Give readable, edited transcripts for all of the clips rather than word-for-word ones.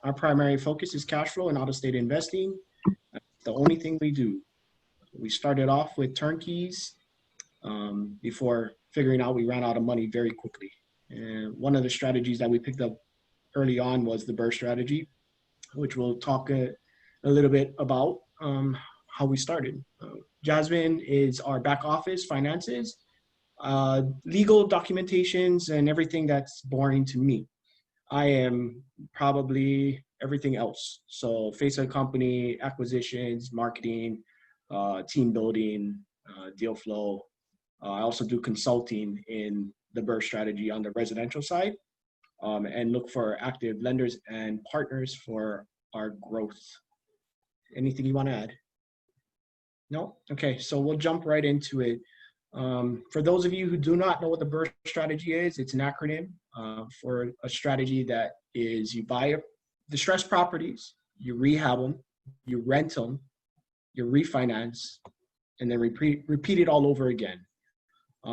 Our primary focus is cash flow and out-of-state investing. That's the only thing we do. We started off with turnkeys before figuring out we ran out of money very quickly. And one of the strategies that we picked up early on was the BRRRR strategy, which we'll talk a little bit about how we started. Jasmine is our back office, finances, legal documentations, and everything that's boring to me. I am probably everything else. So face of the company, acquisitions, marketing, team building, deal flow. I also do consulting in the BRRRR strategy on the residential side, and look for active lenders and partners for our growth. Anything you want to add? No? Okay, so we'll jump right into it. For those of you who do not know what the BRRRR strategy is, it's an acronym for a strategy that is you buy distressed properties, you rehab them, you rent them, you refinance, and then repeat it all over again.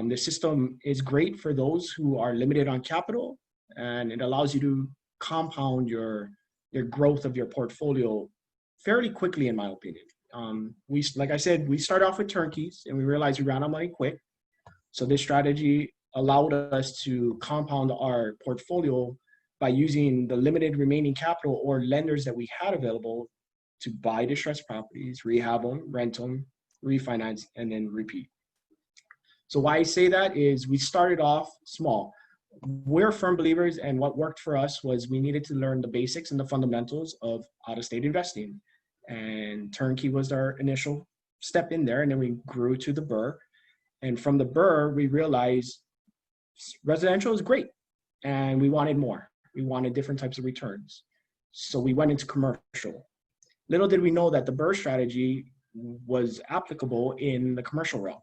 The system is great for those who are limited on capital, and it allows you to compound your growth of your portfolio fairly quickly, in my opinion. Like I said, we started off with turnkeys and we realized we ran out of money quick. So this strategy allowed us to compound our portfolio by using the limited remaining capital or lenders that we had available to buy distressed properties, rehab them, rent them, refinance, and then repeat. So why I say that is we started off small. We're firm believers, and what worked for us was we needed to learn the basics and the fundamentals of out-of-state investing. And turnkey was our initial step in there, and then we grew to the BRRRR. And from the BRRRR, we realized residential is great, and we wanted more. We wanted different types of returns. So we went into commercial. Little did we know that the BRRRR strategy was applicable in the commercial realm.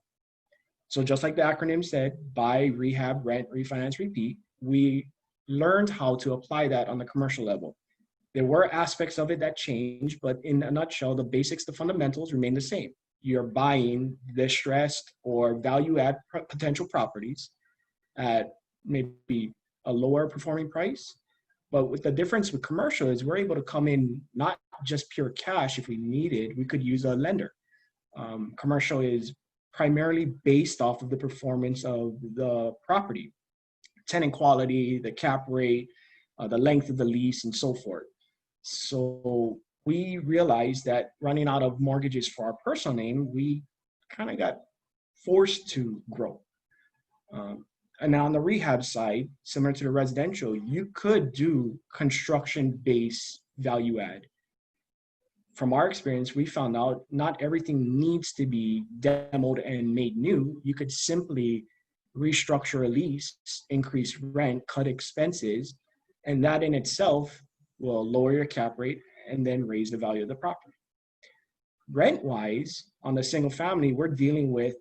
So just like the acronym said, buy, rehab, rent, refinance, repeat, we learned how to apply that on the commercial level. There were aspects of it that changed, but in a nutshell, the basics, the fundamentals remain the same. You're buying distressed or value-add potential properties at maybe a lower performing price. But with the difference with commercial is we're able to come in not just pure cash if we needed, we could use a lender. Commercial is primarily based off of the performance of the property, tenant quality, the cap rate, the length of the lease, and so forth. So we realized that running out of mortgages for our personal name, we kind of got forced to grow. And now on the rehab side, similar to the residential, you could do construction-based value add. From our experience, we found out not everything needs to be demoed and made new. You could simply restructure a lease, increase rent, cut expenses, and that in itself will lower your cap rate and then raise the value of the property. Rent-wise, on the single family, we're dealing with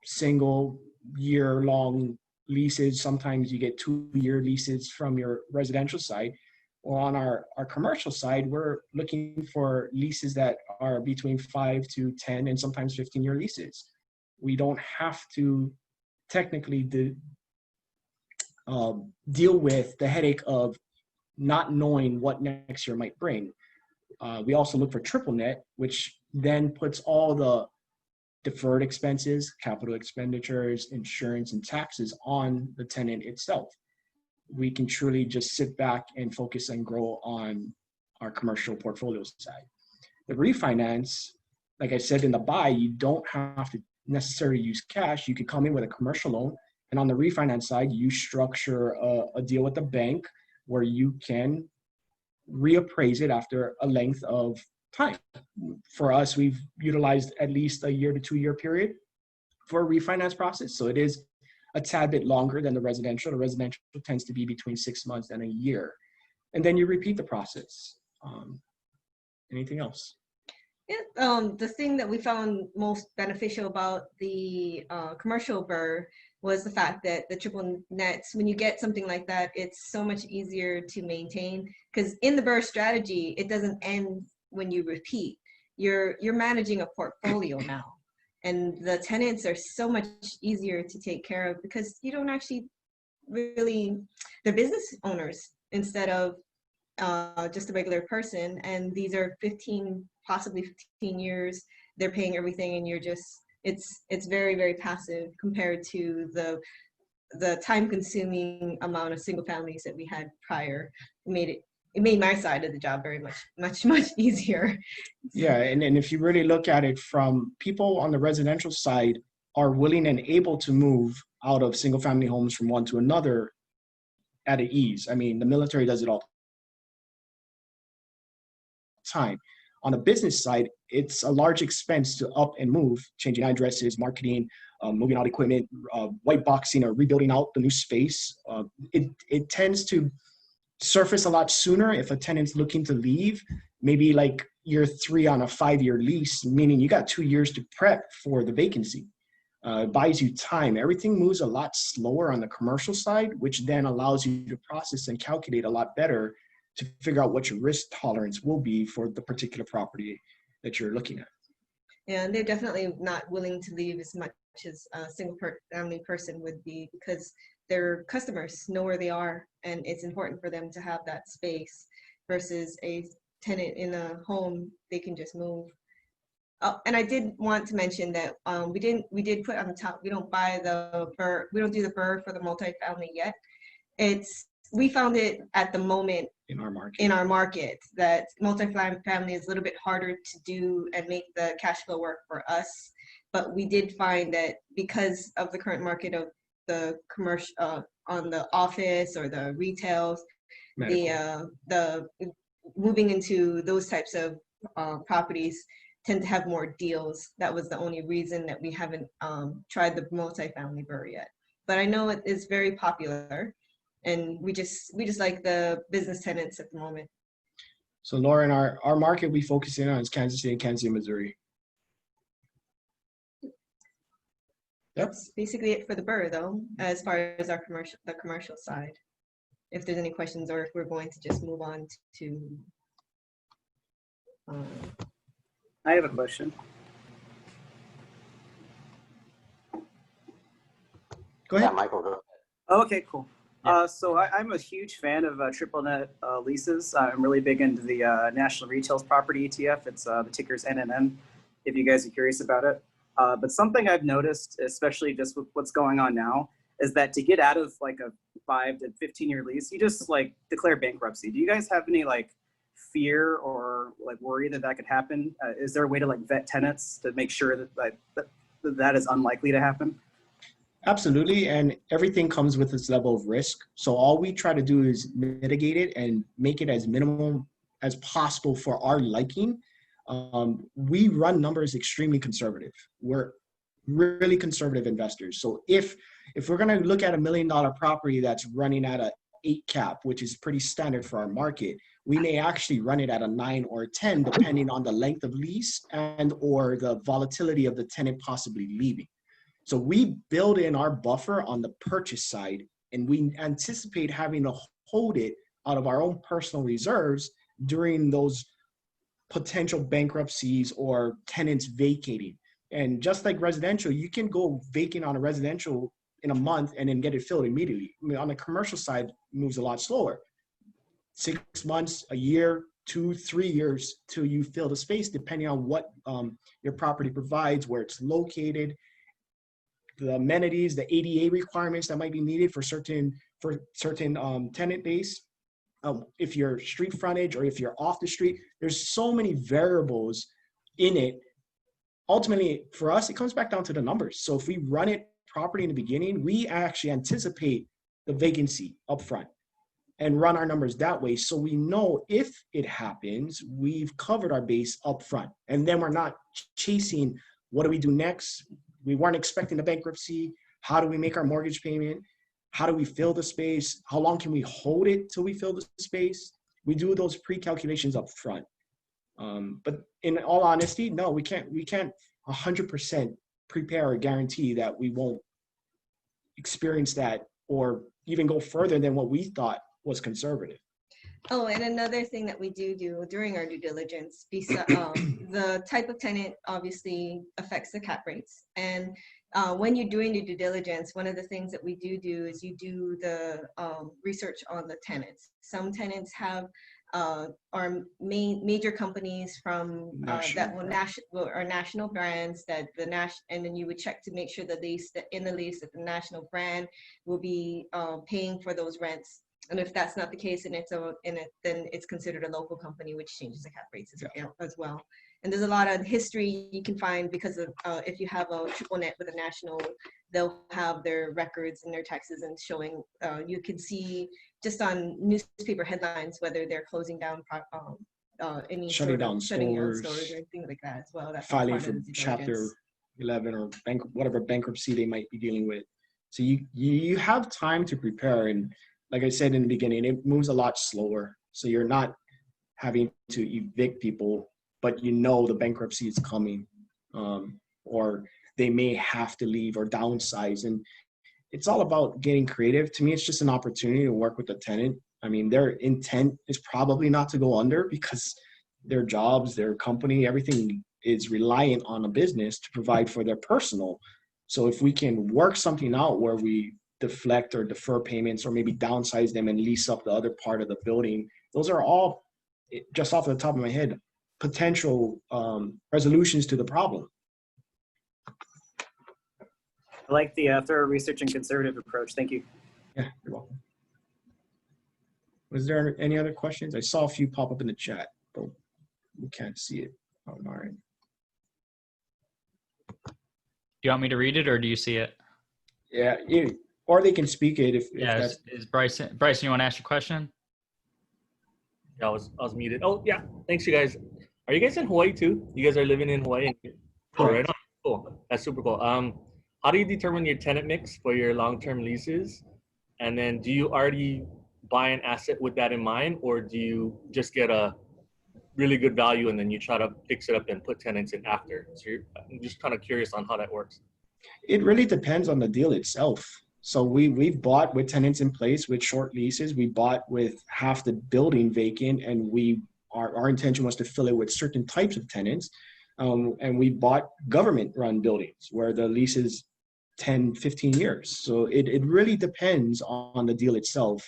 single year-long leases. Sometimes you get 2-year leases from your residential side. Or on our commercial side, we're looking for leases that are between 5 to 10 and sometimes 15-year leases. We don't have to technically deal with the headache of not knowing what next year might bring. We also look for triple net, which then puts all the deferred expenses, capital expenditures, insurance, and taxes on the tenant itself. We can truly just sit back and focus and grow on our commercial portfolio side. The refinance, like I said in the buy, you don't have to necessarily use cash. You could come in with a commercial loan, and on the refinance side, you structure a deal with the bank where you can reappraise it after a length of time. For us, we've utilized at least a 1 to 2 year period for a refinance process. So it is a tad bit longer than the residential. The residential tends to be between 6 months and a year. And then you repeat the process. Anything else? Yeah, the thing that we found most beneficial about the commercial BRRRR was the fact that the triple nets, when you get something like that, it's so much easier to maintain, because in the BRRRR strategy, it doesn't end when you repeat. You're managing a portfolio now. And the tenants are so much easier to take care of because you don't actually really, they're business owners instead of just a regular person, and these are 15, possibly 15 years. They're paying everything, and you're just, it's very, very passive compared to the time-consuming amount of single families that we had prior. It made my side of the job very much easier. Yeah, and if you really look at it from people on the residential side are willing and able to move out of single family homes from one to another at an ease. I mean, the military does it all the time. On the business side, it's a large expense to up and move, changing addresses, marketing, moving out equipment, white boxing or rebuilding out the new space. It tends to surface a lot sooner if a tenant's looking to leave, maybe like year 3 on a 5-year lease, meaning you got 2 years to prep for the vacancy. It buys you time. Everything moves a lot slower on the commercial side, which then allows you to process and calculate a lot better to figure out what your risk tolerance will be for the particular property that you're looking at. And they're definitely not willing to leave as much as a single family person would be, because their customers know where they are, and it's important for them to have that space versus a tenant in a home. They can just move. Oh, and I did want to mention that we did put on the top, we don't buy the BRRRR, we don't do the BRRRR for the multifamily yet. We found it at the moment in our market that multifamily is a little bit harder to do and make the cash flow work for us. But we did find that because of the current market of the commercial on the office or the retails, the moving into those types of properties tend to have more deals. That was the only reason that we haven't tried the multifamily BRRRR yet. But I know it is very popular, and we just like the business tenants at the moment. So Lauren, our market we focus in on is Kansas City and Kansas City, Missouri. Yep. That's basically it for the BRRRR, though, as far as our commercial side. If there's any questions, or if we're going to just move on to. I have a question. Go ahead. Yeah, Michael, go ahead. Okay, cool. Yeah. So I'm a huge fan of triple net leases. I'm really big into the National Retails Property ETF. It's the ticker's NNN, if you guys are curious about it. But something I've noticed, especially just with what's going on now, is that to get out of like a 5 to 15-year lease, you just like declare bankruptcy. Do you guys have any like fear or like worry that that could happen? Is there a way to like vet tenants to make sure that that is unlikely to happen? Absolutely, and everything comes with its level of risk. So all we try to do is mitigate it and make it as minimal as possible for our liking. We run numbers extremely conservative. We're really conservative investors. So if we're going to look at $1 million property that's running at a 8 cap, which is pretty standard for our market, we may actually run it at a 9 or a 10, depending on the length of lease and or the volatility of the tenant possibly leaving. So we build in our buffer on the purchase side, and we anticipate having to hold it out of our own personal reserves during those potential bankruptcies or tenants vacating. And just like residential, you can go vacant on a residential in a month and then get it filled immediately. I mean, on the commercial side, it moves a lot slower. 6 months, a year, 2, 3 years till you fill the space, depending on what your property provides, where it's located, the amenities, the ADA requirements that might be needed for certain tenant base. If you're street frontage or if you're off the street, there's so many variables in it. Ultimately, for us, it comes back down to the numbers. So if we run it properly in the beginning, we actually anticipate the vacancy up front and run our numbers that way. So we know if it happens, we've covered our base up front. And then we're not chasing, what do we do next? We weren't expecting a bankruptcy. How do we make our mortgage payment? How do we fill the space? How long can we hold it till we fill the space? We do those pre-calculations up front. But in all honesty, no, we can't 100% prepare or guarantee that we won't experience that or even go further than what we thought was conservative. Oh, and another thing that we do during our due diligence, the type of tenant obviously affects the cap rates. And when you're doing the due diligence, one of the things that we do is you do the research on the tenants. Some tenants have are major companies from that will are national brands that and then you would check to make sure that in the lease that the national brand will be paying for those rents. And if that's not the case, and then it's considered a local company, which changes the cap rates as well. And there's a lot of history you can find because of if you have a triple net with a national, they'll have their records and their taxes and showing. You can see just on newspaper headlines whether they're closing down any shutting down stores stores or anything like that as well. That's filing part for of the Chapter 11 or whatever bankruptcy they might be dealing with. So you have time to prepare, and like I said in the beginning, it moves a lot slower. So you're not having to evict people, but you know the bankruptcy is coming, or they may have to leave or downsize. And it's all about getting creative. To me, it's just an opportunity to work with the tenant. I mean, their intent is probably not to go under because their jobs, their company, everything is reliant on a business to provide for their personal. So if we can work something out where we deflect or defer payments or maybe downsize them and lease up the other part of the building, those are all, just off the top of my head, potential resolutions to the problem. I like the thorough research and conservative approach. Thank you. Yeah, you're welcome. Was there any other questions? I saw a few pop up in the chat, but we can't see it on our end. Do you want me to read it or do you see it? Yeah, or they can speak it if that's... Is Bryson, you want to ask your question? Yeah, I was muted. Oh, yeah. Thanks, you guys. Are you guys in Hawaii too? You guys are living in Hawaii? Oh, right on. Cool. That's super cool. How do you determine your tenant mix for your long-term leases? And then do you already buy an asset with that in mind, or do you just get a really good value and then you try to fix it up and put tenants in after? So I'm just kind of curious on how that works. It really depends on the deal itself. So we've bought with tenants in place with short leases. We bought with half the building vacant, and our intention was to fill it with certain types of tenants. And we bought government-run buildings where the lease is 10, 15 years. So it really depends on the deal itself.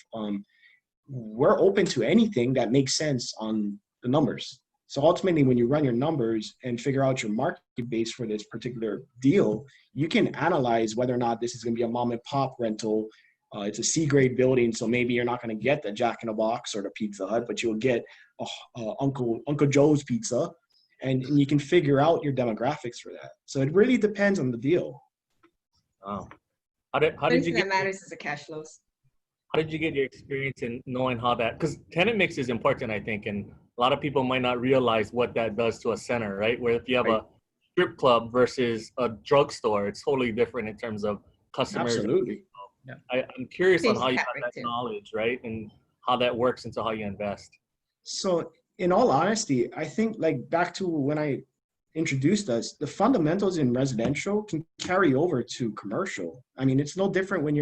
We're open to anything that makes sense on the numbers. So ultimately, when you run your numbers and figure out your market base for this particular deal, you can analyze whether or not this is going to be a mom and pop rental. It's a C-grade building, so maybe you're not going to get the Jack in the Box or the Pizza Hut, but you'll get Uncle Joe's Pizza, and you can figure out your demographics for that. So it really depends on the deal. Wow. How did you get that matters is the cash flows. How did you get your experience in knowing how that, because tenant mix is important, I think, and a lot of people might not realize what that does to a center, right? Where if you have a strip club versus a drugstore, it's totally different in terms of customers. Absolutely. Yeah. I'm curious on how you got that knowledge, right? And how that works into how you invest. So in all honesty, I think like back to when I introduced us, the fundamentals in residential can carry over to commercial. I mean, it's no different when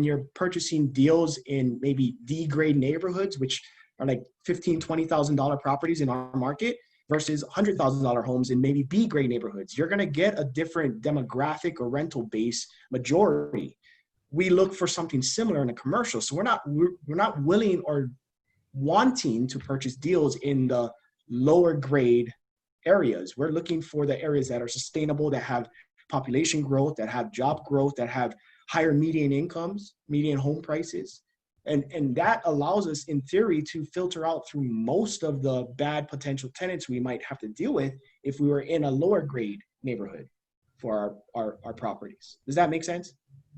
you're purchasing deals in maybe D-grade neighborhoods, which are like $15,000, $20,000 properties in our market versus $100,000 homes in maybe B-grade neighborhoods. You're going to get a different demographic or rental base majority. We look for something similar in a commercial. So we're not willing or wanting to purchase deals in the lower grade areas. We're looking for the areas that are sustainable, that have population growth, that have job growth, that have higher median incomes, median home prices. And that allows us, in theory, to filter out through most of the bad potential tenants we might have to deal with if we were in a lower grade neighborhood for our properties. Does that make sense?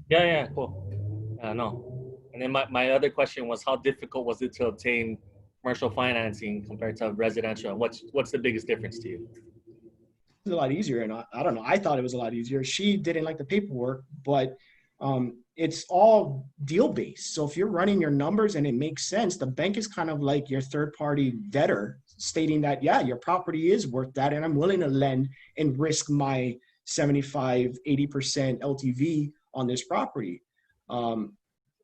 Yeah, cool. No. And then my other question was, how difficult was it to obtain commercial financing compared to residential? What's the biggest difference to you? It's a lot easier, and I don't know. I thought it was a lot easier. She didn't like the paperwork, but it's all deal based. So if you're running your numbers and it makes sense, the bank is kind of like your third party debtor stating that, yeah, your property is worth that, and I'm willing to lend and risk my 75, 80% LTV on this property.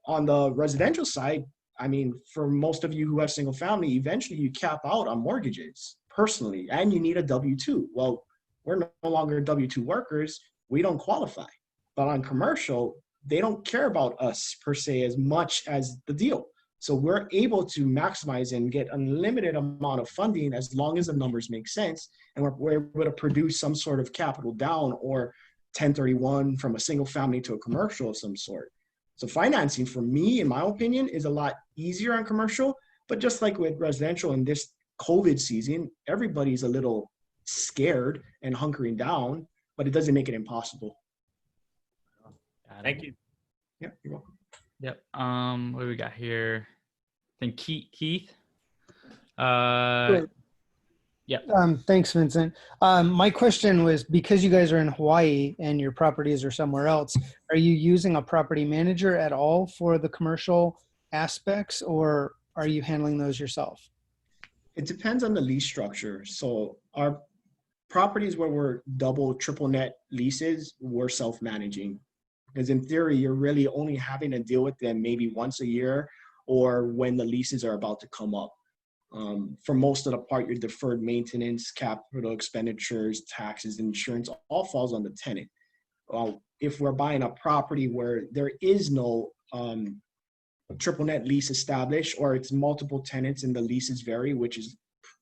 On the residential side, I mean, for most of you who have single family, eventually you cap out on mortgages personally, and you need a W-2. Well, we're no longer W-2 workers. We don't qualify. But on commercial, they don't care about us per se as much as the deal. So we're able to maximize and get unlimited amount of funding as long as the numbers make sense, and we're able to produce some sort of capital down or 1031 from a single family to a commercial of some sort. So financing for me, in my opinion, is a lot easier on commercial, but just like with residential in this COVID season, everybody's a little scared and hunkering down, but it doesn't make it impossible. Thank you. Yeah, you're welcome. Yep. What do we got here? I think Keith. Great. Yeah. Thanks, Vincent. My question was, because you guys are in Hawaii and your properties are somewhere else, are you using a property manager at all for the commercial aspects, or are you handling those yourself? It depends on the lease structure. So our properties where we're double, triple net leases, we're self-managing. Because in theory, you're really only having to deal with them maybe once a year or when the leases are about to come up. For most of the part, your deferred maintenance, capital expenditures, taxes, insurance, all falls on the tenant. If we're buying a property where there is no triple net lease established, or it's multiple tenants and the leases vary, which is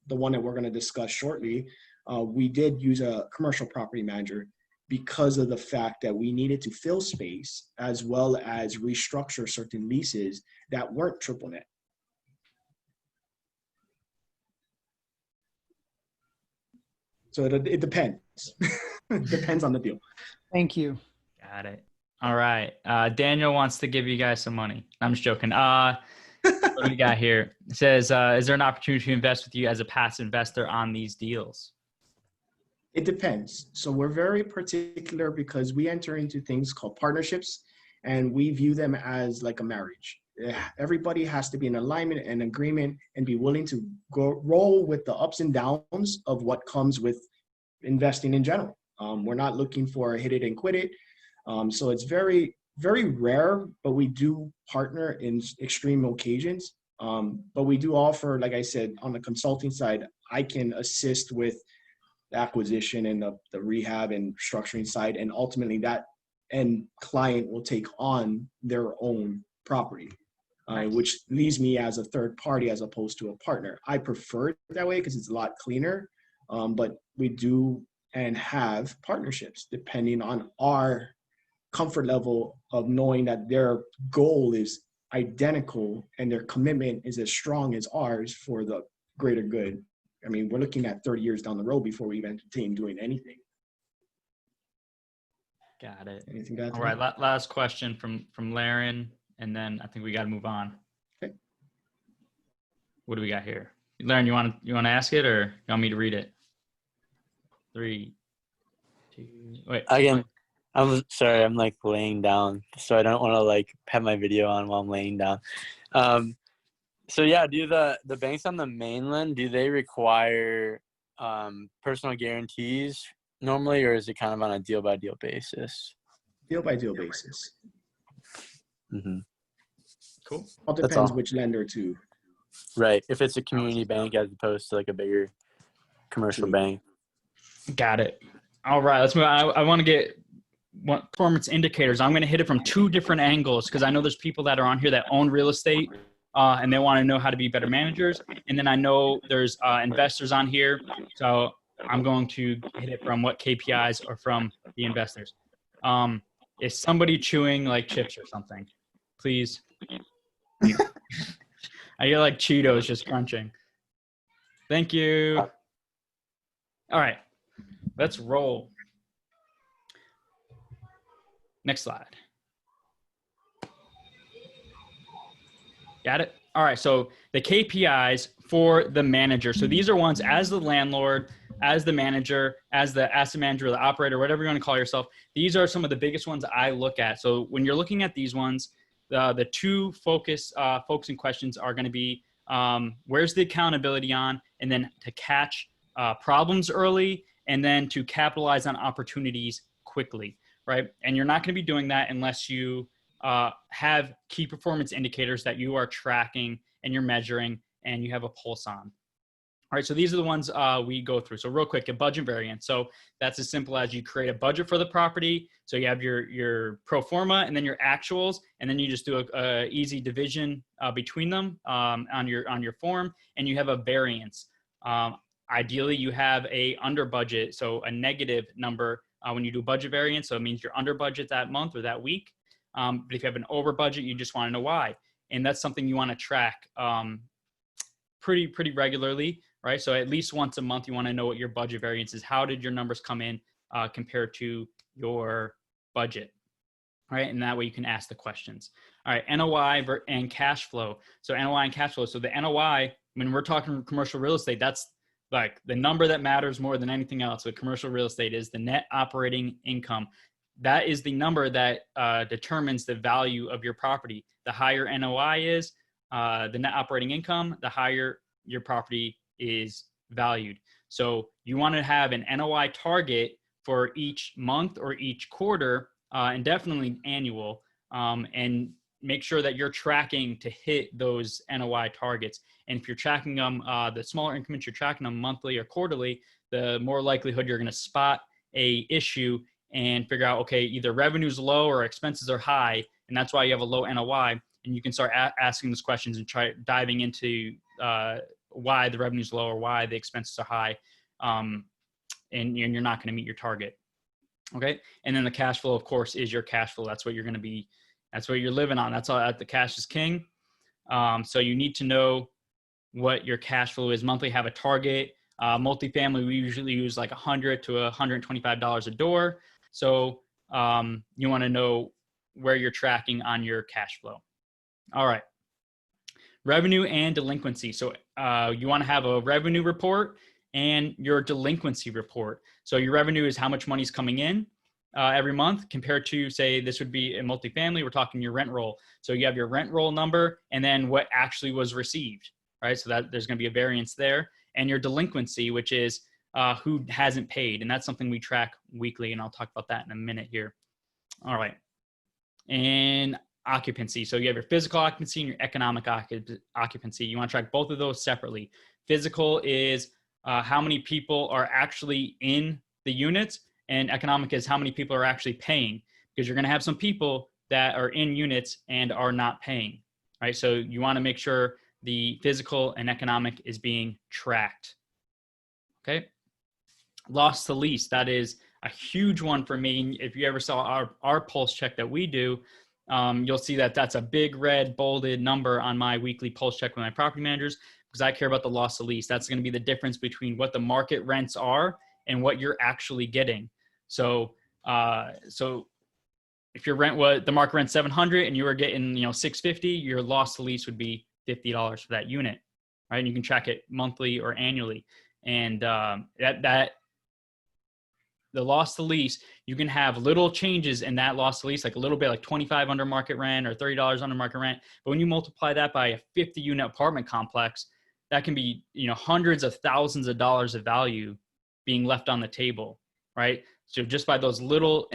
the one that we're going to discuss shortly, we did use a commercial property manager because of the fact that we needed to fill space as well as restructure certain leases that weren't triple net. So it depends. It depends on the deal. Thank you. Got it. All right. Daniel wants to give you guys some money. I'm just joking. What do we got here? It says, is there an opportunity to invest with you as a passive investor on these deals? It depends. So we're very particular because we enter into things called partnerships, and we view them as like a marriage. Everybody has to be in alignment and agreement and be willing to roll with the ups and downs of what comes with investing in general. We're not looking for a hit it and quit it. So it's very, very rare, but we do partner in extreme occasions. But we do offer, like I said, on the consulting side, I can assist with the acquisition and the rehab and structuring side, and ultimately that end client will take on their own property, which leaves me as a third party as opposed to a partner. I prefer it that way because it's a lot cleaner, but we do and have partnerships depending on our comfort level of knowing that their goal is identical and their commitment is as strong as ours for the greater good. I mean, we're looking at 30 years down the road before we even entertain doing anything. Got it. Anything to add to All right. that? Last question from Laren, and then I think we got to move on. Okay. What do we got here? Laren, you want to ask it, or you want me to read it? 3, 2, wait. Again, I'm sorry, I'm like laying down, so I don't want to like have my video on while I'm laying down. So yeah, do the banks on the mainland, do they require personal guarantees normally, or is it kind of on a deal by deal basis? Deal by deal basis. Mm-hmm. Cool. All That's depends all. which lender too. Right. If it's a community bank as opposed to like a bigger commercial bank. Got it. All right, let's move on. I want to get performance indicators. I'm going to hit it from 2 different angles because I know there's people that are on here that own real estate and they want to know how to be better managers. And then I know there's investors on here. So I'm going to hit it from what KPIs are from the investors. Is somebody chewing like chips or something? Please. I hear like Cheetos just crunching. Thank you. All right, let's roll. Next slide. Got it? All right, so the KPIs for the manager. So these are ones as the landlord, as the manager, as the asset manager, or the operator, whatever you want to call yourself. These are some of the biggest ones I look at. So when you're looking at these ones, the 2 focusing questions are going to be where's the accountability on, and then to catch problems early, and then to capitalize on opportunities quickly, right? And you're not going to be doing that unless you have key performance indicators that you are tracking and you're measuring and you have a pulse on. All right, so these are the ones we go through. So real quick, a budget variance. So that's as simple as you create a budget for the property. So you have your pro forma and then your actuals, and then you just do a easy division between them on your form, and you have a variance. Ideally, you have a under budget, so a negative number when you do budget variance. So it means you're under budget that month or that week. But if you have an over budget, you just want to know why, and that's something you want to track pretty regularly. Right, so at least once a month, you want to know what your budget variance is. How did your numbers come in compared to your budget? All right, and that way you can ask the questions. All right, NOI and cash flow. So NOI and cash flow. So the NOI, when we're talking commercial real estate, that's like the number that matters more than anything else with commercial real estate is the net operating income. That is the number that determines the value of your property. The higher NOI is, the net operating income, the higher your property is valued. So you want to have an NOI target for each month or each quarter, and definitely annual, and make sure that you're tracking to hit those NOI targets. And if you're tracking them, the smaller increments you're tracking them monthly or quarterly, the more likelihood you're going to spot a issue and figure out, okay, either revenue's low or expenses are high, and that's why you have a low NOI. And you can start asking those questions and try diving into why the revenue's low or why the expenses are high, and you're not going to meet your target. Okay, and then the cash flow, of course, is your cash flow. That's what you're going to be. That's what you're living on. That's all. The cash is king. So you need to know what your cash flow is monthly. Have a target. Multifamily, we usually use like $100 to $125 a door. So you want to know where you're tracking on your cash flow. All right. Revenue and delinquency. So you want to have a revenue report and your delinquency report. So your revenue is how much money is coming in every month compared to, say, this would be in multifamily, we're talking your rent roll. So you have your rent roll number and then what actually was received, right? So that there's going to be a variance there. And your delinquency, which is who hasn't paid. And that's something we track weekly. And I'll talk about that in a minute here. All right. And occupancy. So you have your physical occupancy and your economic occupancy. You want to track both of those separately. Physical is how many people are actually in the units, and economic is how many people are actually paying, because you're going to have some people that are in units and are not paying, right? So you want to make sure the physical and economic is being tracked. Okay. Loss to lease. That is a huge one for me. If you ever saw our pulse check that we do, you'll see that that's a big red bolded number on my weekly pulse check with my property managers, because I care about the loss to lease. That's going to be the difference between what the market rents are and what you're actually getting. So if your rent was, the market rent $700 and you were getting, $650, your loss to lease would be $50 for that unit, right? And you can track it monthly or annually. And the loss to lease, you can have little changes in that loss to lease, like a little bit, like $25 under market rent or $30 under market rent. But when you multiply that by a 50-unit apartment complex, that can be, hundreds of thousands of dollars of value being left on the table, right? So just by those little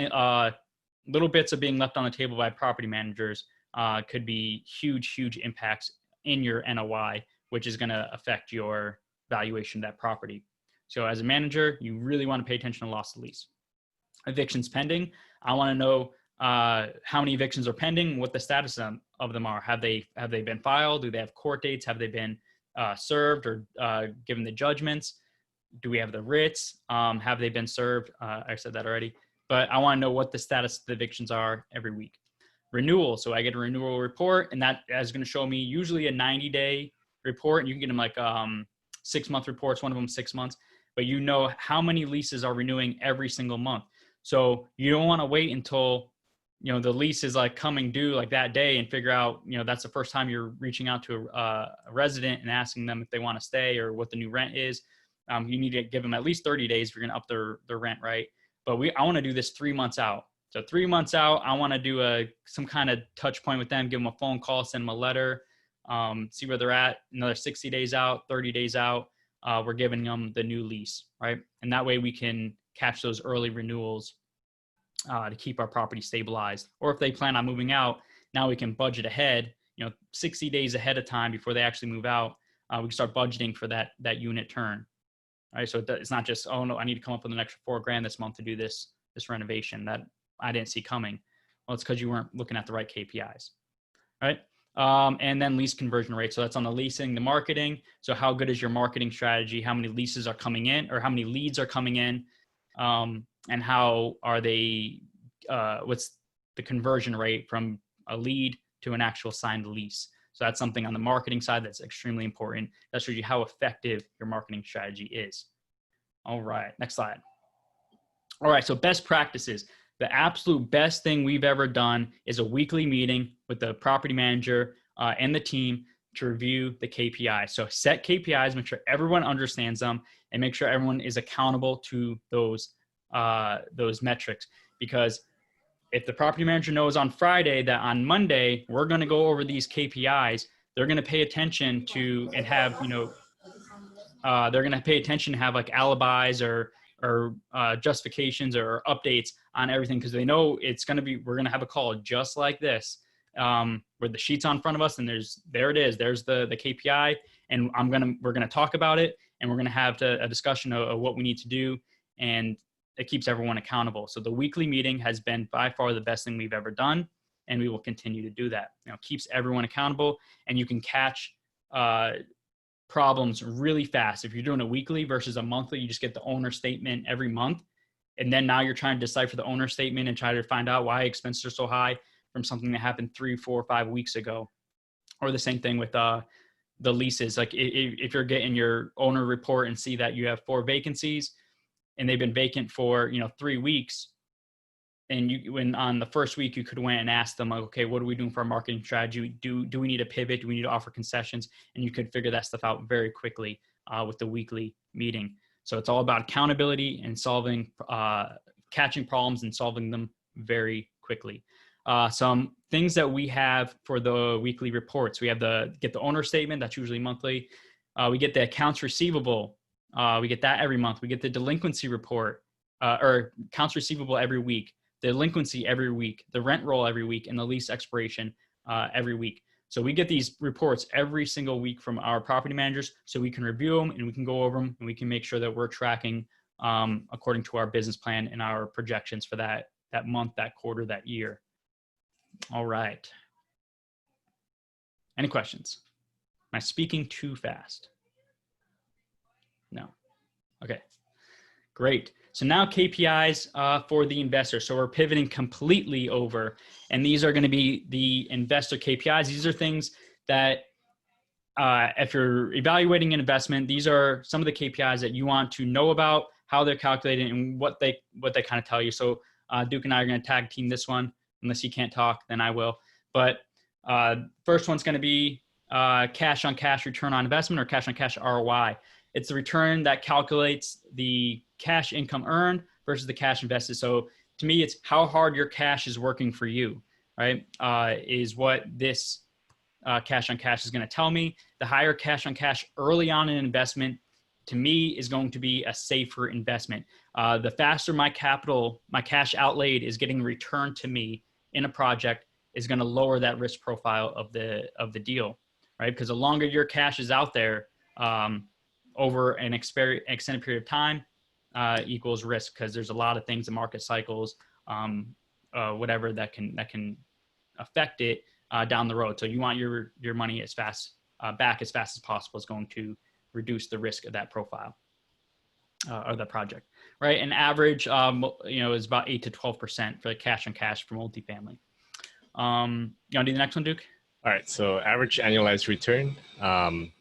bits of being left on the table by property managers could be huge impacts in your NOI, which is going to affect your valuation of that property. So as a manager, you really want to pay attention to loss to lease. Evictions pending. I want to know how many evictions are pending, what the status of them are. Have they been filed? Do they have court dates? Have they been served or given the judgments? Do we have the writs? Have they been served? I said that already. But I want to know what the status of the evictions are every week. Renewal. So I get a renewal report, and that is going to show me usually a 90-day report. And you can get them like 6-month reports, one of them 6 months. But you know how many leases are renewing every single month. So you don't want to wait until, the lease is like coming due like that day and figure out, that's the first time you're reaching out to a resident and asking them if they want to stay or what the new rent is. You need to give them at least 30 days if you're going to up their rent, right? But I want to do this 3 months out. So 3 months out, I want to do some kind of touch point with them, give them a phone call, send them a letter, see where they're at. Another 60 days out, 30 days out. We're giving them the new lease, right? And that way we can catch those early renewals to keep our property stabilized. Or if they plan on moving out, now we can budget ahead, 60 days ahead of time before they actually move out. we can start budgeting for that unit turn. All right, so it's not just, oh no, I need to come up with an extra $4,000 this month to do this renovation that I didn't see coming. Well, it's because you weren't looking at the right KPIs, right? And then lease conversion rate. So that's on the leasing, the marketing. So how good is your marketing strategy? How many leases are coming in, or how many leads are coming in? And how are they, what's the conversion rate from a lead to an actual signed lease? So that's something on the marketing side that's extremely important. That shows you how effective your marketing strategy is. All right, next slide. All right, so best practices. The absolute best thing we've ever done is a weekly meeting with the property manager and the team to review the KPIs. So set KPIs, make sure everyone understands them, and make sure everyone is accountable to those metrics. Because if the property manager knows on Friday that on Monday we're going to go over these KPIs, they're going to pay attention to and have, they're going to pay attention to have like alibis or justifications or updates on everything, because they know it's going to be, we're going to have a call just like this, where the sheet's on front of us and there it is. There's the KPI, and we're going to talk about it, and we're going to have a discussion of what we need to do, and it keeps everyone accountable. So the weekly meeting has been by far the best thing we've ever done, and we will continue to do that. Keeps everyone accountable, and you can catch problems really fast. If you're doing a weekly versus a monthly, you just get the owner statement every month. And then now you're trying to decipher the owner statement and try to find out why expenses are so high from something that happened 3, 4, 5 weeks ago. Or the same thing with the leases. Like if you're getting your owner report and see that you have 4 vacancies and they've been vacant for 3 weeks, and when on the first week you could went and ask them, like, okay, what are we doing for our marketing strategy? Do we need to pivot? Do we need to offer concessions? And you could figure that stuff out very quickly with the weekly meeting. So it's all about accountability and catching problems and solving them very quickly. Some things that we have for the weekly reports: we have get the owner statement, that's usually monthly. We get the accounts receivable. We get that every month. We get the delinquency report or accounts receivable every week. Delinquency every week, the rent roll every week, and the lease expiration every week. So we get these reports every single week from our property managers, so we can review them and we can go over them, and we can make sure that we're tracking according to our business plan and our projections for that month, that quarter, that year. All right. Any questions? Am I speaking too fast? No. Okay. Great. So now KPIs for the investor. So we're pivoting completely over, and these are going to be the investor KPIs. These are things that if you're evaluating an investment, these are some of the KPIs that you want to know about, how they're calculated, and what they kind of tell you. So Duke and I are going to tag team this one. Unless you can't talk, then I will. But first one's going to be cash on cash return on investment, or cash on cash ROI. It's the return that calculates the cash income earned versus the cash invested. So to me, it's how hard your cash is working for you, right? Is what this cash on cash is going to tell me. The higher cash on cash early on in an investment, to me, is going to be a safer investment. The faster my cash outlaid is getting returned to me in a project, is going to lower that risk profile of the deal, right? Because the longer your cash is out there, over an extended period of time equals risk, because there's a lot of things, the market cycles, whatever that can affect it down the road. So you want your money back as fast as possible. Is going to reduce the risk of that profile or the project, right? An average, is about 8 to 12% for the cash on cash for multifamily. You want to do the next one, Duke? All right, so average annualized return,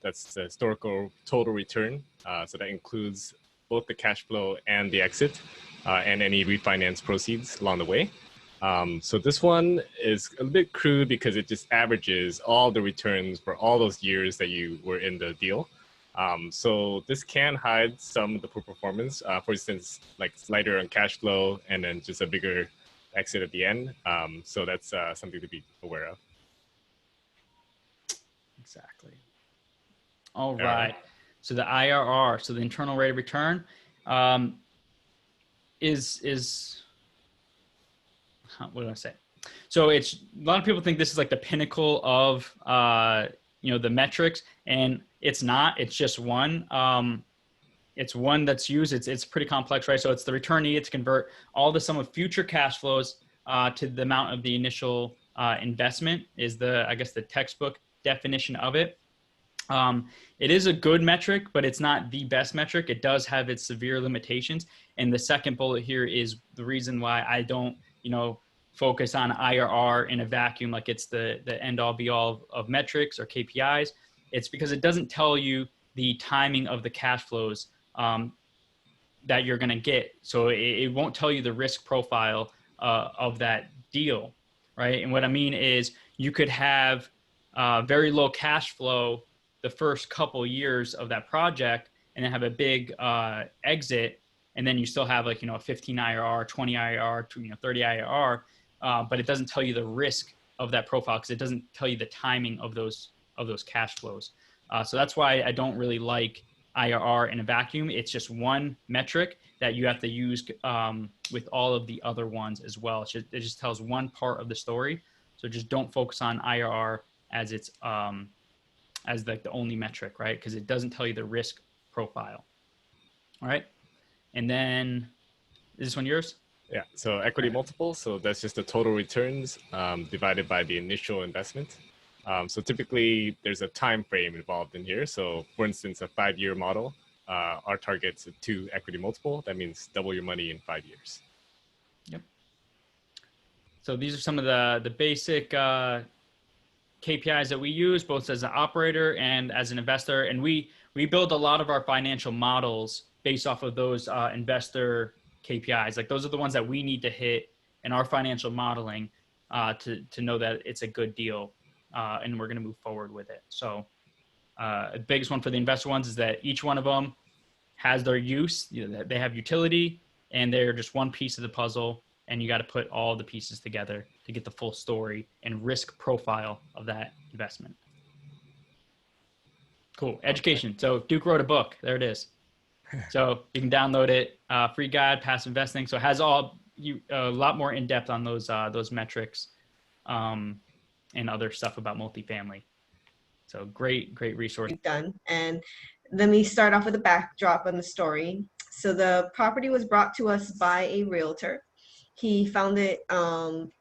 that's the historical total return. So that includes both the cash flow and the exit and any refinance proceeds along the way. So this one is a bit crude because it just averages all the returns for all those years that you were in the deal. So this can hide some of the poor performance, for instance, like lighter on cash flow and then just a bigger exit at the end. So that's something to be aware of. Exactly. All right. So the IRR, so the internal rate of return, is what do I say? So it's, a lot of people think this is like the pinnacle of the metrics, and It's not. It's just one. It's one that's used. It's pretty complex, right? So it's the return needed to convert all the sum of future cash flows to the amount of the initial investment is I guess the textbook definition of it. It is a good metric, but it's not the best metric. It does have its severe limitations. And the second bullet here is the reason why I don't, focus on IRR in a vacuum like it's the end all be all of metrics or KPIs. It's because it doesn't tell you the timing of the cash flows that you're going to get. So it won't tell you the risk profile of that deal, right? And what I mean is you could have very low cash flow the first couple years of that project and then have a big exit, and then you still have like, a 15 IRR, 20 IRR, 30 IRR, but it doesn't tell you the risk of that profile because it doesn't tell you the timing of those cash flows. So that's why I don't really like IRR in a vacuum. It's just one metric that you have to use with all of the other ones as well. It just tells one part of the story. So just don't focus on IRR as it's as like the only metric, right? Because it doesn't tell you the risk profile. All right. And then is this one yours? Yeah, so equity multiple, so that's just the total returns divided by the initial investment. So typically there's a time frame involved in here. So for instance, a 5-year model, our target's a 2 equity multiple. That means double your money in 5 years. Yep. So these are some of the basic KPIs that we use both as an operator and as an investor. And we build a lot of our financial models based off of those investor KPIs. Like those are the ones that we need to hit in our financial modeling to know that it's a good deal and we're going to move forward with it. So the biggest one for the investor ones is that each one of them has their use. They have utility and they're just one piece of the puzzle, and you got to put all the pieces together to get the full story and risk profile of that investment. Cool. Education. So Duke wrote a book. There it is. So you can download it. Free guide, passive investing. So it has a lot more in depth on those metrics and other stuff about multifamily. So great resource. We've done. And let me start off with a backdrop on the story. So the property was brought to us by a realtor. He found it.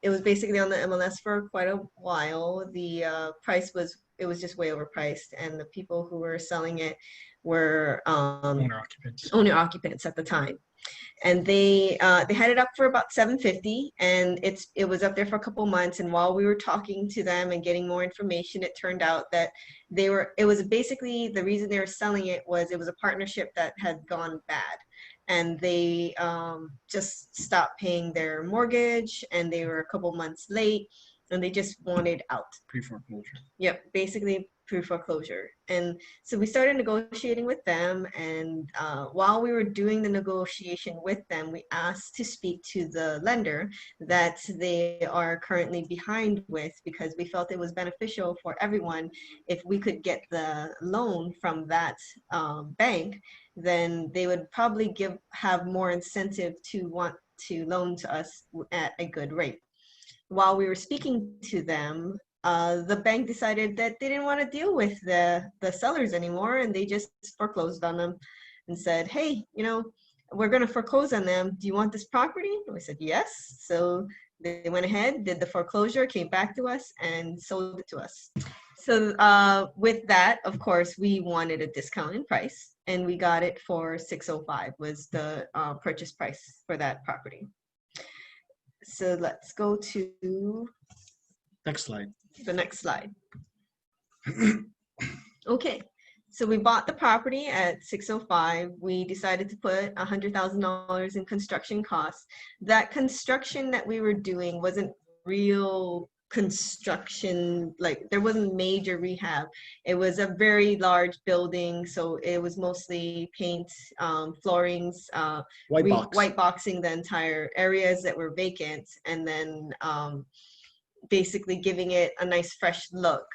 It was basically on the MLS for quite a while. The price was just way overpriced, and the people who were selling it were owner occupants at the time. And they had it up for about $750, and it was up there for a couple months. And while we were talking to them and getting more information, it turned out that it was basically the reason they were selling it was a partnership that had gone bad, and they just stopped paying their mortgage, and they were a couple months late, and they just wanted out. Pre-foreclosure. Yep, basically pre-foreclosure. And so we started negotiating with them, and while we were doing the negotiation with them, we asked to speak to the lender that they are currently behind with, because we felt it was beneficial for everyone if we could get the loan from that bank. Then they would probably have more incentive to want to loan to us at a good rate. While we were speaking to them, the bank decided that they didn't want to deal with the sellers anymore, and they just foreclosed on them and said, hey, we're going to foreclose on them. Do you want this property? And we said, yes. So they went ahead, did the foreclosure, came back to us, and sold it to us. So with that, of course, we wanted a discount in price, and we got it for $605 was the purchase price for that property. So let's go to Next slide. the next slide. Okay, so we bought the property at $605. We decided to put $100,000 in construction costs. That construction that we were doing wasn't real construction, like there wasn't major rehab. It was a very large building, so it was mostly paint, floorings, white boxing the entire areas that were vacant, and then basically giving it a nice fresh look.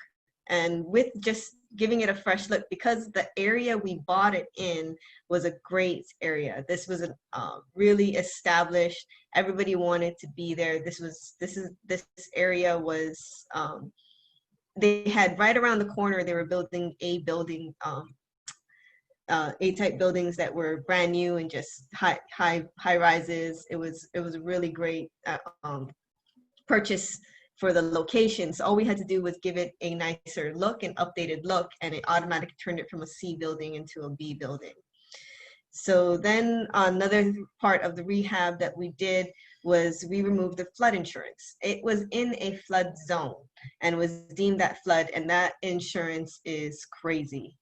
And with just giving it a fresh look, because the area we bought it in was a great area. This was a really established, everybody wanted to be there. This area was they had right around the corner, they were building a building, A-type buildings that were brand new and just high rises. It was a really great purchase for the location. So all we had to do was give it a nicer look, an updated look, and it automatically turned it from a C building into a B building. So then another part of the rehab that we did was we removed the flood insurance. It was in a flood zone and was deemed that flood, and that insurance is crazy.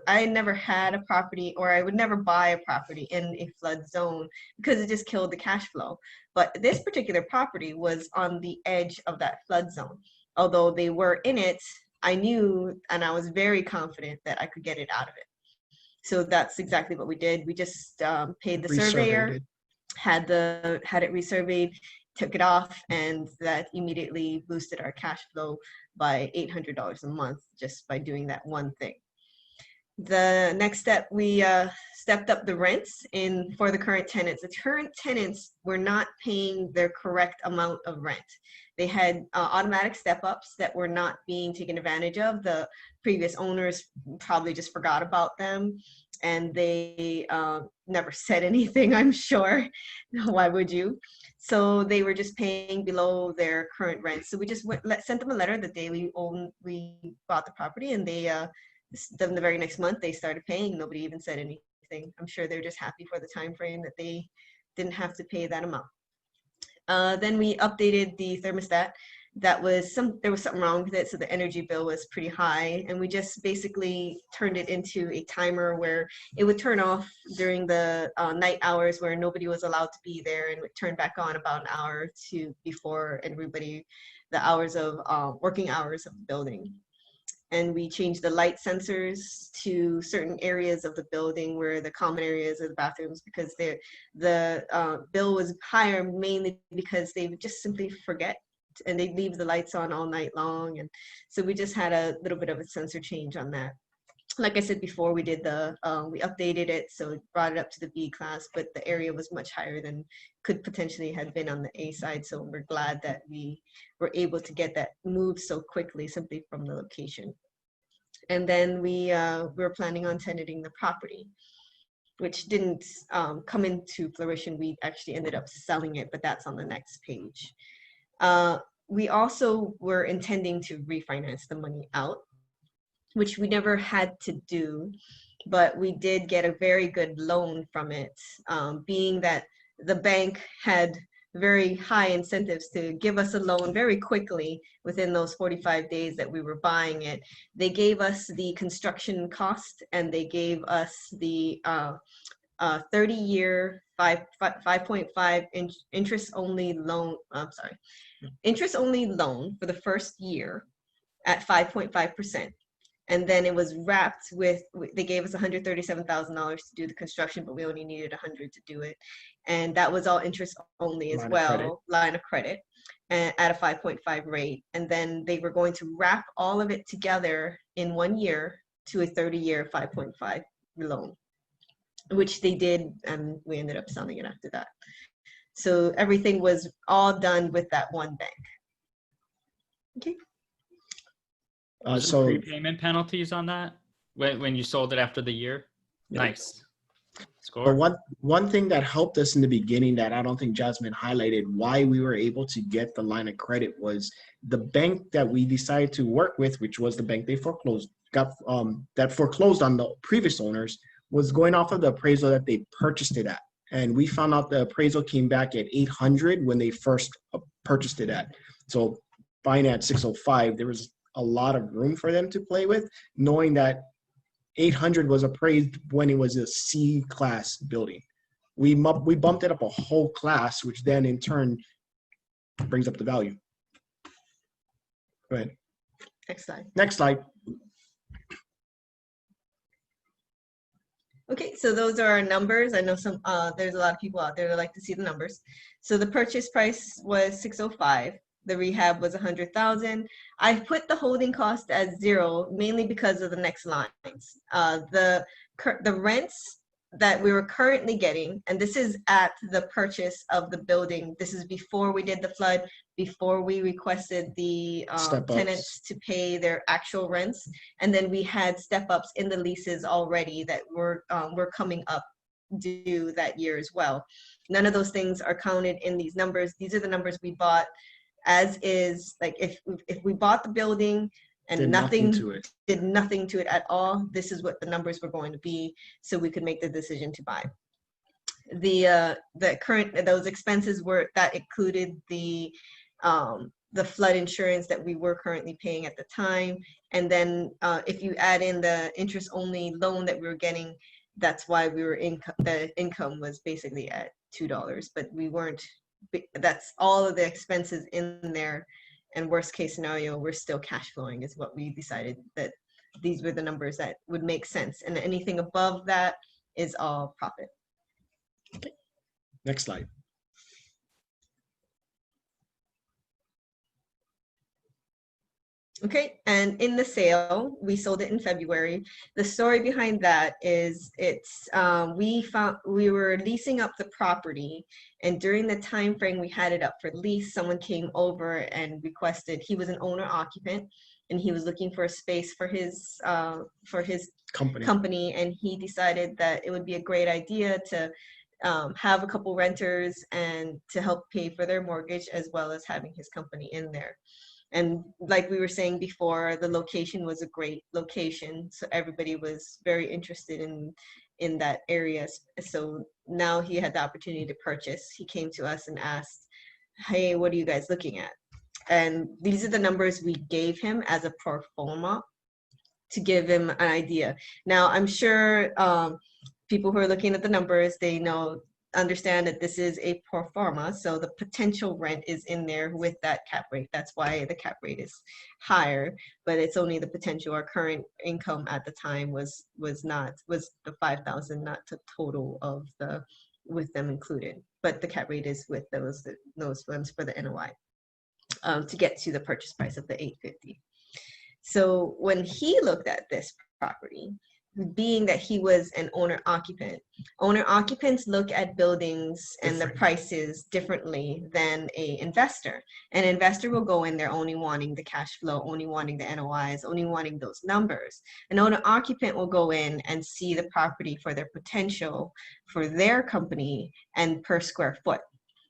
I never had a property, or I would never buy a property in a flood zone because it just killed the cash flow. But this particular property was on the edge of that flood zone. Although they were in it, I knew and I was very confident that I could get it out of it. So that's exactly what we did. We just paid the surveyor, had it resurveyed, took it off, and that immediately boosted our cash flow by $800 a month just by doing that one thing. The next step, we stepped up the rents for the current tenants. The current tenants were not paying their correct amount of rent. They had automatic step-ups that were not being taken advantage of. The previous owners probably just forgot about them, and they never said anything, I'm sure. Why would you? So they were just paying below their current rent. So we just sent them a letter the day we bought the property, and they then the very next month they started paying. Nobody even said anything. I'm sure they're just happy for the time frame that they didn't have to pay that amount. Then we updated the thermostat. There was something wrong with it, so the energy bill was pretty high, and we just basically turned it into a timer where it would turn off during the night hours where nobody was allowed to be there, and would turn back on about an hour or two before everybody, the hours of working hours of the building. And we changed the light sensors to certain areas of the building where the common areas of the bathrooms, because the bill was higher mainly because they would just simply forget and they'd leave the lights on all night long. And so we just had a little bit of a sensor change on that. Like I said before, we updated it, so it brought it up to the B class, but the area was much higher than could potentially have been on the A side. So we're glad that we were able to get that moved so quickly simply from the location. And then we were planning on tenanting the property, which didn't come into fruition. We actually ended up selling it, but that's on the next page. We also were intending to refinance the money out, which we never had to do, but we did get a very good loan from it, being that the bank had very high incentives to give us a loan very quickly within those 45 days that we were buying it. They gave us the construction cost, and they gave us the 30-year 5.5 interest-only loan. Interest-only loan for the first year at 5.5%. And then it was wrapped with, they gave us $137,000 to do the construction, but we only needed $100 to do it. And that was all interest only as well, line of credit, and at a 5.5 rate. And then they were going to wrap all of it together in 1 year to a 30-year 5.5 loan, which they did, and we ended up selling it after that. So everything was all done with that one bank. Okay. So prepayment penalties on that when you sold it after the year? Yep. Nice. Score. But one thing that helped us in the beginning that I don't think Jasmine highlighted why we were able to get the line of credit was the bank that we decided to work with, which was the bank they foreclosed, that foreclosed on the previous owners, was going off of the appraisal that they purchased it at. And we found out the appraisal came back at 800 when they first purchased it at. So buying at 605, there was a lot of room for them to play with, knowing that 800 was appraised when it was a C class building. We bumped it up a whole class, which then in turn brings up the value. Go ahead. Next slide. Next slide. Okay, so those are our numbers. I know there's a lot of people out there that like to see the numbers. So the purchase price was 605. The rehab was 100,000. I put the holding cost as 0 mainly because of the next lines. The rents that we were currently getting, and this is at the purchase of the building. This is before we did the flood, before we requested the Step-ups. tenants to pay their actual rents. And then we had step-ups in the leases already that were coming up due that year as well. None of those things are counted in these numbers. These are the numbers we bought as is. Like if we bought the building and Did nothing to it. did nothing to it at all, this is what the numbers were going to be, so we could make the decision to buy. The current, those expenses were, that included the flood insurance that we were currently paying at the time. And then if you add in the interest only loan that we were getting, that's why we were the income was basically at $2, but we weren't, that's all of the expenses in there. And worst case scenario, we're still cash flowing is what we decided, that these were the numbers that would make sense. And anything above that is all profit. Okay. Next slide. Okay, and in the sale, we sold it in February. The story behind that is we were leasing up the property, and during the time frame we had it up for lease, someone came over and requested, he was an owner occupant, and he was looking for a space for his company, and he decided that it would be a great idea to have a couple renters and to help pay for their mortgage, as well as having his company in there. And like we were saying before, the location was a great location, so everybody was very interested in that area. So now he had the opportunity to purchase. He came to us and asked, hey, what are you guys looking at? And these are the numbers we gave him as a pro forma to give him an idea. Now, I'm sure people who are looking at the numbers, they understand that this is a pro forma, so the potential rent is in there with that cap rate. That's why the cap rate is higher, but it's only the potential. Our current income at the time was the 5,000, not the total of the with them included, but the cap rate is with those ones for the NOI to get to the purchase price of the 850. So when he looked at this property, being that he was an owner occupants look at buildings and the prices differently than an investor. An investor will go in there only wanting the cash flow, only wanting the NOIs, only wanting those numbers. An owner occupant will go in and see the property for their potential for their company and per square foot.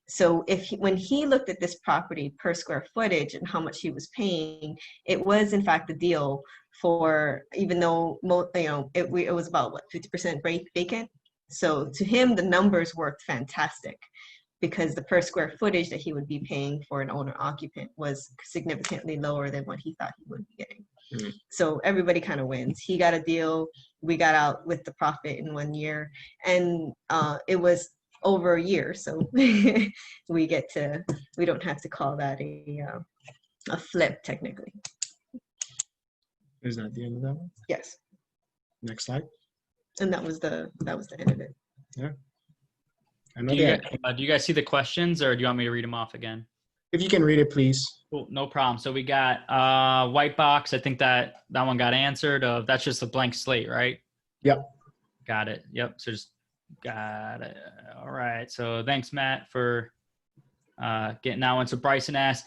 So when he looked at this property per square footage and how much he was paying, it was in fact a deal for, even though it was about 50% vacant. So to him, the numbers worked fantastic because the per square footage that he would be paying for an owner occupant was significantly lower than what he thought he would be getting. Mm-hmm. So everybody kind of wins. He got a deal, we got out with the profit in 1 year, and it was over a year, so we don't have to call that a flip technically. Is that the end of that one? Yes. Next slide. And that was the end of it. Yeah. Do you guys see the questions, or do you want me to read them off again? If you can read it, please. Cool, no problem. So we got white box. I think that one got answered. That's just a blank slate, right? Yep. Got it. Yep. So just got it. All right. So thanks, Matt, for getting that one. So Bryson asked,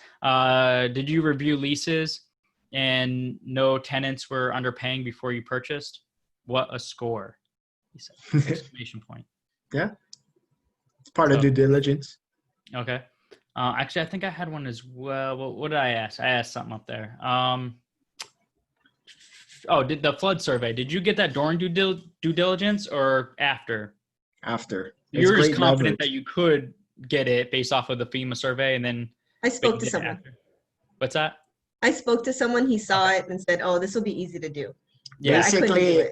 did you review leases and no tenants were underpaying before you purchased? What a score. He said, exclamation point. Yeah. It's part of due diligence. Okay. Actually, I think I had one as well. What did I ask? I asked something up there. Did the flood survey, did you get that during due diligence or after? After. You're just confident that you could get it based off of the FEMA survey, and then I spoke to someone. After. What's that? I spoke to someone, he saw it and said, oh, this will be easy to do. Yeah,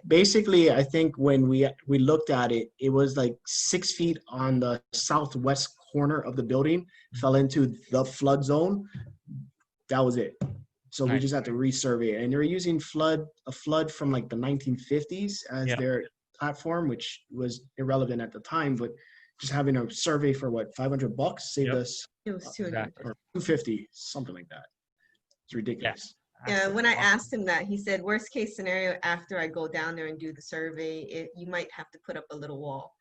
basically, I think when we looked at it, it was like 6 feet on the southwest corner of the building, fell into the flood zone. That was it. So we just had to resurvey it. And they were using a flood from like the 1950s as their platform, which was irrelevant at the time, but just having a survey for what, $500 saved us. It was $200 or $250, something like that. It's ridiculous. Yeah, when I asked him that, he said, worst case scenario, after I go down there and do the survey, you might have to put up a little wall.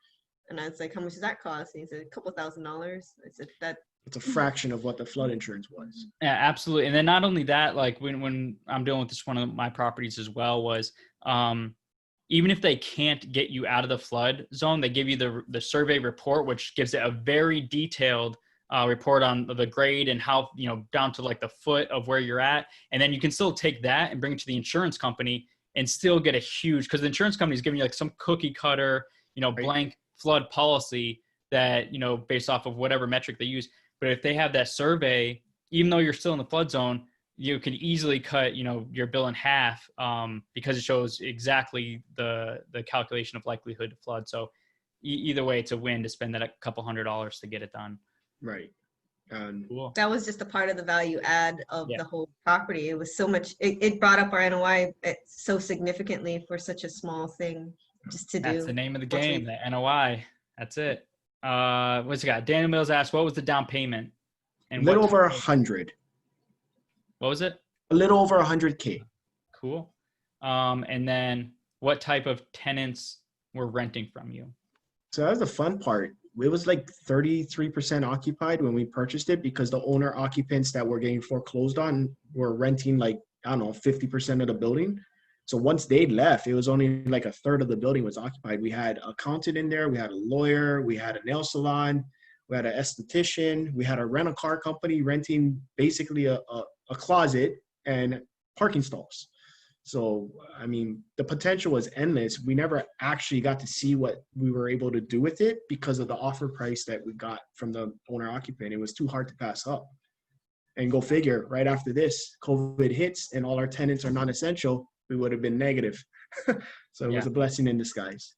And I was like, how much does that cost? And he said, a couple $1,000s. I said, that. It's a fraction of what the flood insurance was. Yeah, absolutely. And then not only that, like when I'm dealing with this one of my properties as well was, even if they can't get you out of the flood zone, they give you the survey report, which gives it a very detailed report on the grade and how, down to like the foot of where you're at. And then you can still take that and bring it to the insurance company and still get a huge, because the insurance company is giving you like some cookie cutter, blank flood policy that, based off of whatever metric they use. But if they have that survey, even though you're still in the flood zone, you can easily cut, your bill in half because it shows exactly the calculation of likelihood to flood. So either way, it's a win to spend that a couple $100s to get it done. Right. Cool. That was just a part of the value add of the whole property. It was so much, it brought up our NOI so significantly for such a small thing just to do. That's the name of the game, the NOI. That's it. What's it got? Daniel Mills asked, what was the down payment? And a little over 100. What was it? A little over 100K. Cool. And then what type of tenants were renting from you? So that was the fun part. It was like 33% occupied when we purchased it because the owner occupants that were getting foreclosed on were renting like, 50% of the building. So once they left, it was only like a third of the building was occupied. We had an accountant in there. We had a lawyer. We had a nail salon. We had an esthetician. We had a rental car company renting basically a closet and parking stalls. So, the potential was endless. We never actually got to see what we were able to do with it because of the offer price that we got from the owner occupant. It was too hard to pass up. And go figure, right after this, COVID hits and all our tenants are non-essential, we would have been negative. So it was a blessing in disguise.